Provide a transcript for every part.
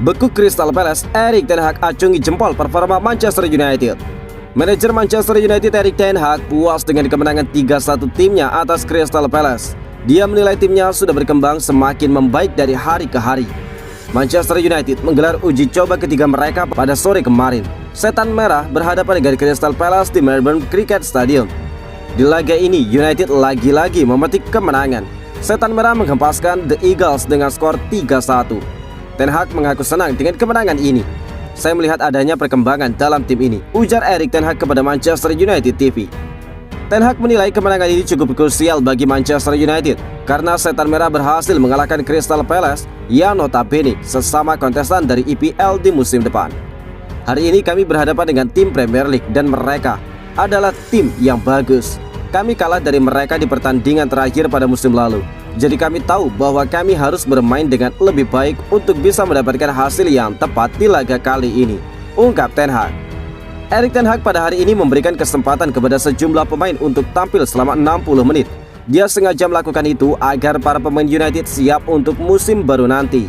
Bekuk Crystal Palace, Erik ten Hag acungi jempol performa Manchester United. Manajer Manchester United Erik ten Hag puas dengan kemenangan 3-1 timnya atas Crystal Palace. Dia menilai timnya sudah berkembang semakin membaik dari hari ke hari. Manchester United menggelar uji coba ketiga mereka pada sore kemarin. Setan Merah berhadapan dengan Crystal Palace di Melbourne Cricket Stadium. Di laga ini United lagi-lagi memetik kemenangan. Setan Merah menghempaskan The Eagles dengan skor 3-1. Ten Hag mengaku senang dengan kemenangan ini. Saya melihat adanya perkembangan dalam tim ini, ujar Erik ten Hag kepada Manchester United TV. Ten Hag menilai kemenangan ini cukup krusial bagi Manchester United karena Setan Merah berhasil mengalahkan Crystal Palace yang notabene sesama kontestan dari EPL di musim depan. Hari ini kami berhadapan dengan tim Premier League dan mereka adalah tim yang bagus. Kami kalah dari mereka di pertandingan terakhir pada musim lalu. Jadi kami tahu bahwa kami harus bermain dengan lebih baik untuk bisa mendapatkan hasil yang tepat di laga kali ini, ungkap Ten Hag. Erik ten Hag pada hari ini memberikan kesempatan kepada sejumlah pemain untuk tampil selama 60 menit. Dia sengaja melakukan itu agar para pemain United siap untuk musim baru nanti.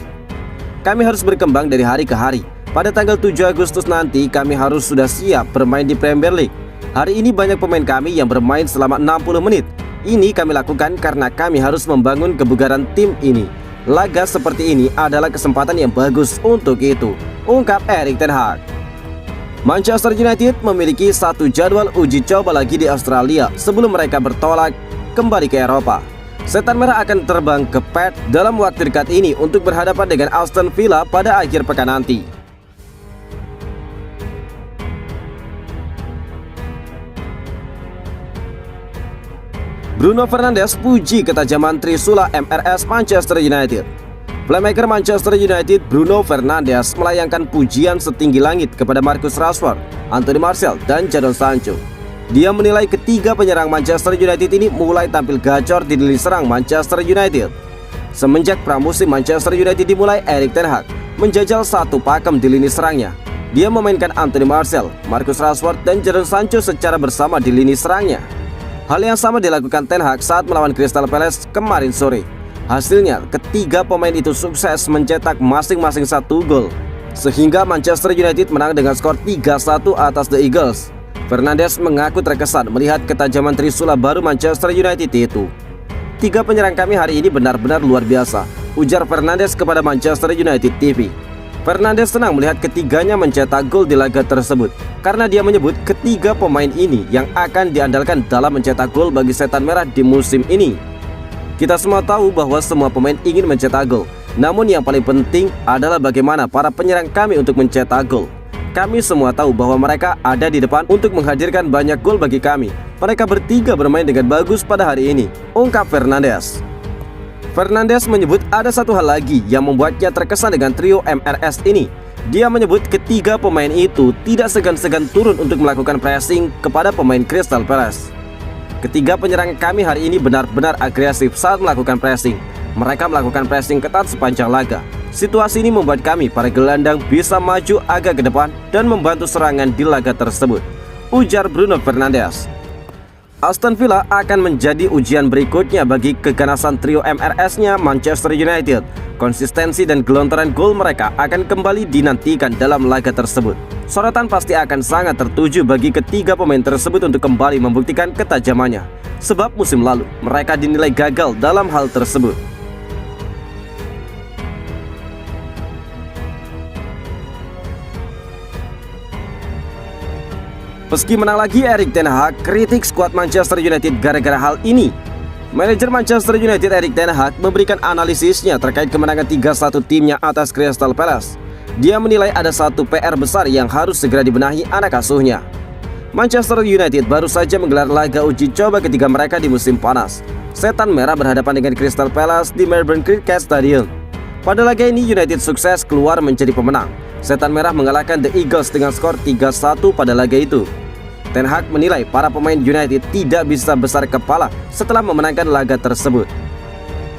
Kami harus berkembang dari hari ke hari. Pada tanggal 7 Agustus nanti kami harus sudah siap bermain di Premier League. Hari ini banyak pemain kami yang bermain selama 60 menit. Ini kami lakukan karena kami harus membangun kebugaran tim ini. Laga seperti ini adalah kesempatan yang bagus untuk itu, ungkap Erik ten Hag. Manchester United memiliki satu jadwal uji coba lagi di Australia sebelum mereka bertolak kembali ke Eropa. Setan Merah akan terbang ke Perth dalam waktu dekat ini untuk berhadapan dengan Aston Villa pada akhir pekan nanti. Bruno Fernandes puji ketajaman Trisula MRS Manchester United. Playmaker Manchester United Bruno Fernandes melayangkan pujian setinggi langit kepada Marcus Rashford, Anthony Martial, dan Jadon Sancho. Dia menilai ketiga penyerang Manchester United ini mulai tampil gacor di lini serang Manchester United. Semenjak pramusim Manchester United dimulai, Erik ten Hag menjajal satu pakem di lini serangnya. Dia memainkan Anthony Martial, Marcus Rashford, dan Jadon Sancho secara bersama di lini serangnya. Hal yang sama dilakukan Ten Hag saat melawan Crystal Palace kemarin sore. Hasilnya, ketiga pemain itu sukses mencetak masing-masing satu gol, sehingga Manchester United menang dengan skor 3-1 atas The Eagles. Fernandes mengaku terkesan melihat ketajaman Trisula baru Manchester United itu. Tiga penyerang kami hari ini benar-benar luar biasa, ujar Fernandes kepada Manchester United TV. Fernandes senang melihat ketiganya mencetak gol di laga tersebut karena dia menyebut ketiga pemain ini yang akan diandalkan dalam mencetak gol bagi Setan Merah di musim ini. Kita semua tahu bahwa semua pemain ingin mencetak gol, namun yang paling penting adalah bagaimana para penyerang kami untuk mencetak gol. Kami semua tahu bahwa mereka ada di depan untuk menghadirkan banyak gol bagi kami. Mereka bertiga bermain dengan bagus pada hari ini, ungkap Fernandes. Fernandes menyebut ada satu hal lagi yang membuatnya terkesan dengan trio MRS ini. Dia menyebut ketiga pemain itu tidak segan-segan turun untuk melakukan pressing kepada pemain Crystal Palace. Ketiga penyerang kami hari ini benar-benar agresif saat melakukan pressing. Mereka melakukan pressing ketat sepanjang laga. Situasi ini membuat kami para gelandang bisa maju agak ke depan dan membantu serangan di laga tersebut, ujar Bruno Fernandes. Aston Villa akan menjadi ujian berikutnya bagi keganasan trio MRS-nya Manchester United. Konsistensi dan gelontoran gol mereka akan kembali dinantikan dalam laga tersebut. Sorotan pasti akan sangat tertuju bagi ketiga pemain tersebut untuk kembali membuktikan ketajamannya, sebab musim lalu mereka dinilai gagal dalam hal tersebut. Meski menang lagi, Erik ten Hag kritik skuad Manchester United gara-gara hal ini. Manajer Manchester United Erik ten Hag memberikan analisisnya terkait kemenangan 3-1 timnya atas Crystal Palace. Dia menilai ada satu PR besar yang harus segera dibenahi anak asuhnya. Manchester United baru saja menggelar laga uji coba ketiga mereka di musim panas. Setan Merah berhadapan dengan Crystal Palace di Melbourne Cricket Stadium. Pada laga ini United sukses keluar menjadi pemenang. Setan Merah mengalahkan The Eagles dengan skor 3-1 pada laga itu. Ten Hag menilai para pemain United tidak bisa besar kepala setelah memenangkan laga tersebut.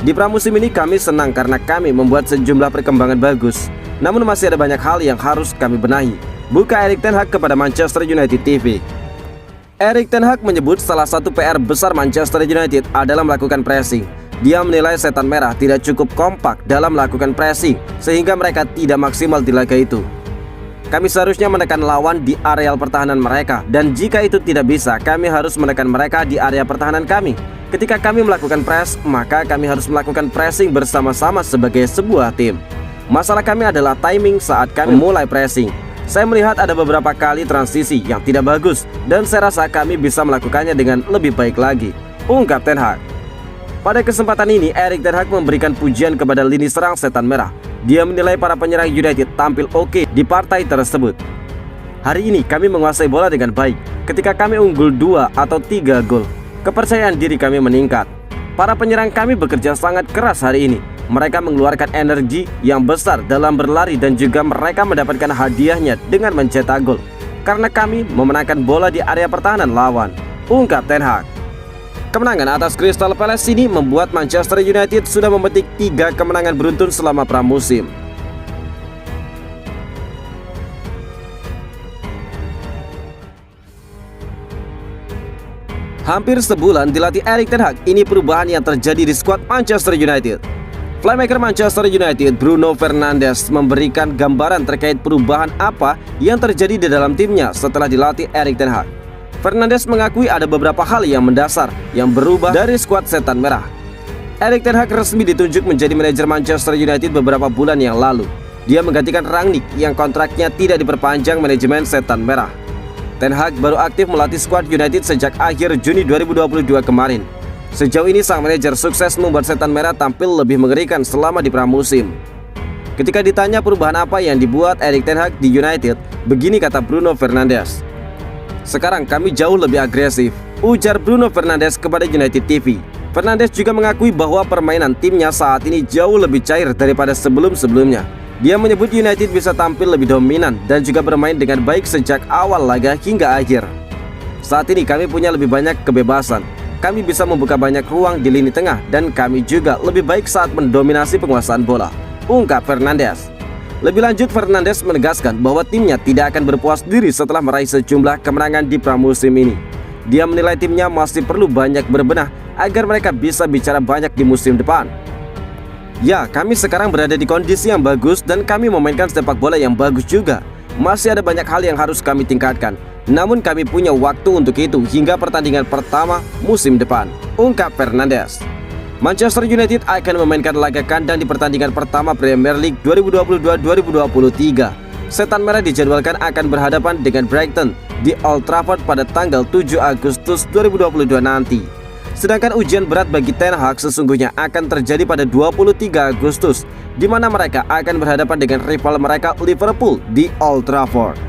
Di pramusim ini kami senang karena kami membuat sejumlah perkembangan bagus. Namun masih ada banyak hal yang harus kami benahi. Buka Erik ten Hag kepada Manchester United TV. Erik ten Hag menyebut salah satu PR besar Manchester United adalah melakukan pressing. Dia menilai Setan Merah tidak cukup kompak dalam melakukan pressing sehingga mereka tidak maksimal di laga itu. Kami seharusnya menekan lawan di areal pertahanan mereka, dan jika itu tidak bisa, kami harus menekan mereka di area pertahanan kami. Ketika kami melakukan press, maka kami harus melakukan pressing bersama-sama sebagai sebuah tim. Masalah kami adalah timing saat kami mulai pressing. Saya melihat ada beberapa kali transisi yang tidak bagus, dan saya rasa kami bisa melakukannya dengan lebih baik lagi, ungkap Ten Hag. Pada kesempatan ini, Erik ten Hag memberikan pujian kepada lini serang Setan Merah. Dia menilai para penyerang United tampil oke di partai tersebut. Hari ini kami menguasai bola dengan baik. Ketika kami unggul 2 atau 3 gol, kepercayaan diri kami meningkat. Para penyerang kami bekerja sangat keras hari ini. Mereka mengeluarkan energi yang besar dalam berlari dan juga mereka mendapatkan hadiahnya dengan mencetak gol. Karena kami memenangkan bola di area pertahanan lawan, ungkap Ten Hag. Kemenangan atas Crystal Palace ini membuat Manchester United sudah memetik 3 kemenangan beruntun selama pramusim. Hampir sebulan dilatih Erik ten Hag, ini perubahan yang terjadi di skuad Manchester United. Playmaker Manchester United Bruno Fernandes memberikan gambaran terkait perubahan apa yang terjadi di dalam timnya setelah dilatih Erik ten Hag. Fernandes mengakui ada beberapa hal yang mendasar yang berubah dari skuad Setan Merah. Erik ten Hag resmi ditunjuk menjadi manajer Manchester United beberapa bulan yang lalu. Dia menggantikan Rangnick yang kontraknya tidak diperpanjang manajemen Setan Merah. Ten Hag baru aktif melatih skuad United sejak akhir Juni 2022 kemarin. Sejauh ini sang manajer sukses membuat Setan Merah tampil lebih mengerikan selama di pramusim. Ketika ditanya perubahan apa yang dibuat Erik ten Hag di United, begini kata Bruno Fernandes. "Sekarang kami jauh lebih agresif," ujar Bruno Fernandes kepada United TV. Fernandes juga mengakui bahwa permainan timnya saat ini jauh lebih cair daripada sebelum-sebelumnya. Dia menyebut United bisa tampil lebih dominan dan juga bermain dengan baik sejak awal laga hingga akhir. "Saat ini kami punya lebih banyak kebebasan. Kami bisa membuka banyak ruang di lini tengah dan kami juga lebih baik saat mendominasi penguasaan bola," ungkap Fernandes. Lebih lanjut, Fernandes menegaskan bahwa timnya tidak akan berpuas diri setelah meraih sejumlah kemenangan di pramusim ini. Dia menilai timnya masih perlu banyak berbenah agar mereka bisa bicara banyak di musim depan. "Ya, kami sekarang berada di kondisi yang bagus dan kami memainkan sepak bola yang bagus juga. Masih ada banyak hal yang harus kami tingkatkan. Namun kami punya waktu untuk itu hingga pertandingan pertama musim depan," ungkap Fernandes. Manchester United akan memainkan laga kandang di pertandingan pertama Premier League 2022-2023. Setan Merah dijadwalkan akan berhadapan dengan Brighton di Old Trafford pada tanggal 7 Agustus 2022 nanti. Sedangkan ujian berat bagi Ten Hag sesungguhnya akan terjadi pada 23 Agustus, di mana mereka akan berhadapan dengan rival mereka Liverpool di Old Trafford.